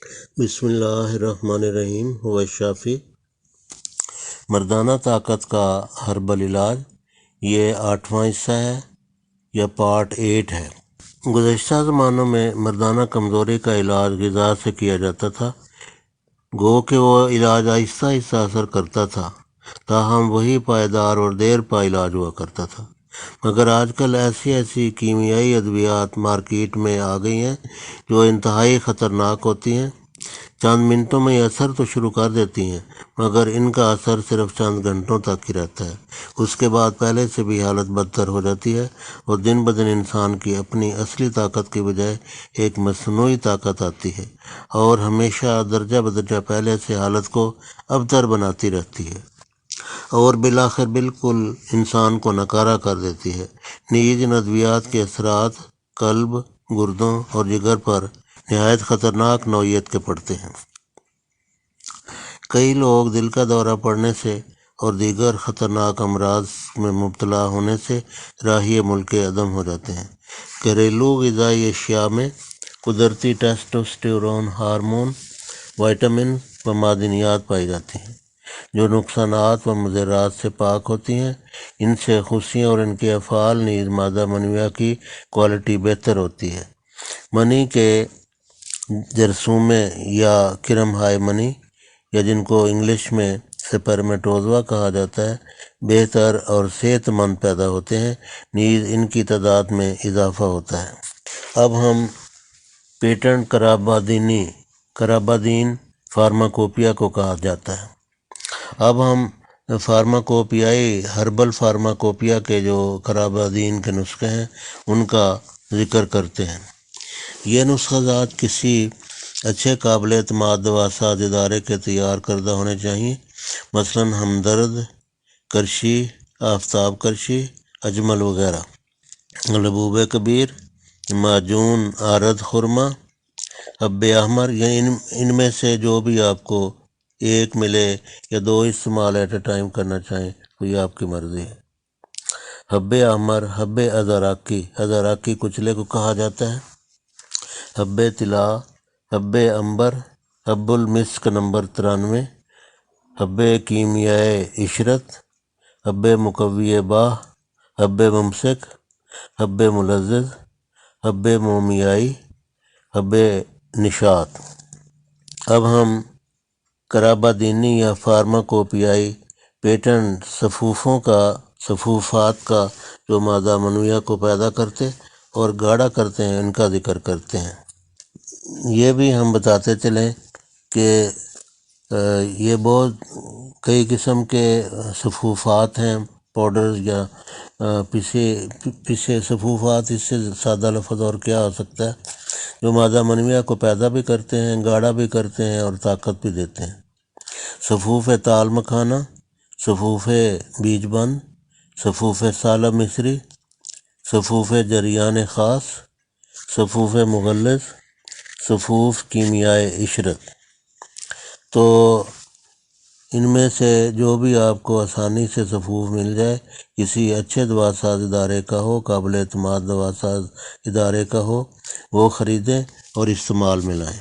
بسم اللہ الرحمن الرحیم ہوا شافی مردانہ طاقت کا ہربل علاج، یہ 8واں حصہ ہے یا پارٹ 8 ہے۔ گزشتہ زمانوں میں مردانہ کمزوری کا علاج غذا سے کیا جاتا تھا، گو کہ وہ علاج آہستہ آہستہ اثر کرتا تھا، تاہم وہی پائیدار اور دیر پا علاج ہوا کرتا تھا۔ مگر آج کل ایسی کیمیائی ادویات مارکیٹ میں آ گئی ہیں جو انتہائی خطرناک ہوتی ہیں۔ چند منٹوں میں یہ اثر تو شروع کر دیتی ہیں، مگر ان کا اثر صرف چند گھنٹوں تک ہی رہتا ہے، اس کے بعد پہلے سے بھی حالت بدتر ہو جاتی ہے اور دن بدن انسان کی اپنی اصلی طاقت کی بجائے ایک مصنوعی طاقت آتی ہے اور ہمیشہ درجہ بدرجہ پہلے سے حالت کو ابتر بناتی رہتی ہے اور بالآخر بالکل انسان کو ناکارہ کر دیتی ہے۔ نیز ان ادویات کے اثرات قلب، گردوں اور جگر پر نہایت خطرناک نوعیت کے پڑتے ہیں۔ کئی لوگ دل کا دورہ پڑنے سے اور دیگر خطرناک امراض میں مبتلا ہونے سے راہی ملک عدم ہو جاتے ہیں۔ گھریلو غذائی اشیاء میں قدرتی ٹیسٹوسٹیرون ہارمون، وائٹامن و معدنیات پائی جاتی ہیں جو نقصانات و مضرات سے پاک ہوتی ہیں۔ ان سے خوشیاں اور ان کے افعال نیز مادہ منویہ کی کوالٹی بہتر ہوتی ہے۔ منی کے جرثومے یا کرم ہائے منی، یا جن کو انگلش میں سپرمیٹوزوا کہا جاتا ہے، بہتر اور صحت مند پیدا ہوتے ہیں، نیز ان کی تعداد میں اضافہ ہوتا ہے۔ اب ہم پیٹنٹ کرابادین فارماکوپیا کو کہا جاتا ہے۔ اب ہم فارماکوپیائی ہربل فارماکوپیا کے جو کرابادین کے نسخے ہیں ان کا ذکر کرتے ہیں۔ یہ نسخہ جات کسی اچھے قابل اعتماد دواساز ادارے کے تیار کردہ ہونے چاہئیں، مثلاً ہمدرد، کرشی، آفتاب کرشی، اجمل وغیرہ۔ لبوب کبیر، معجون آرد خرما، حب احمر، یعنی ان میں سے جو بھی آپ کو ایک ملے یا دو استعمال ایٹ اے ٹائم کرنا چاہیں تو یہ آپ کی مرضی ہے۔ حب احمر، حب ازاراکی کچلے کو کہا جاتا ہے، حب طلا، حب عنبر، حب المسک نمبر 93، حب کیمیائے عشرت، حب مقوی باہ، حب ممسک، حب ملذذ، حب مومیائی، حب نشاط۔ اب ہم کرابادینی یا فارماکوپیائی پیٹنٹ صفوفات کا جو مادہ منویہ کو پیدا کرتے اور گاڑھا کرتے ہیں ان کا ذکر کرتے ہیں۔ یہ بھی ہم بتاتے چلیں کہ یہ بہت کئی قسم کے صفوفات ہیں، پاؤڈرز یا پیسے صفوفات، اس سے سادہ لفظ اور کیا ہو سکتا ہے، جو مادہ منویہ کو پیدا بھی کرتے ہیں، گاڑھا بھی کرتے ہیں اور طاقت بھی دیتے ہیں۔ صفوف تال مکھانا، صفوف بیج بند، صفوف سالہ مصری، صفوف جریان خاص، صفوف مغلظ، صفوف کیمیائے عشرت۔ تو ان میں سے جو بھی آپ کو آسانی سے صفوف مل جائے، کسی اچھے دواساز ادارے کا ہو، قابل اعتماد دواساز ادارے کا ہو، وہ خریدیں اور استعمال میں لائیں۔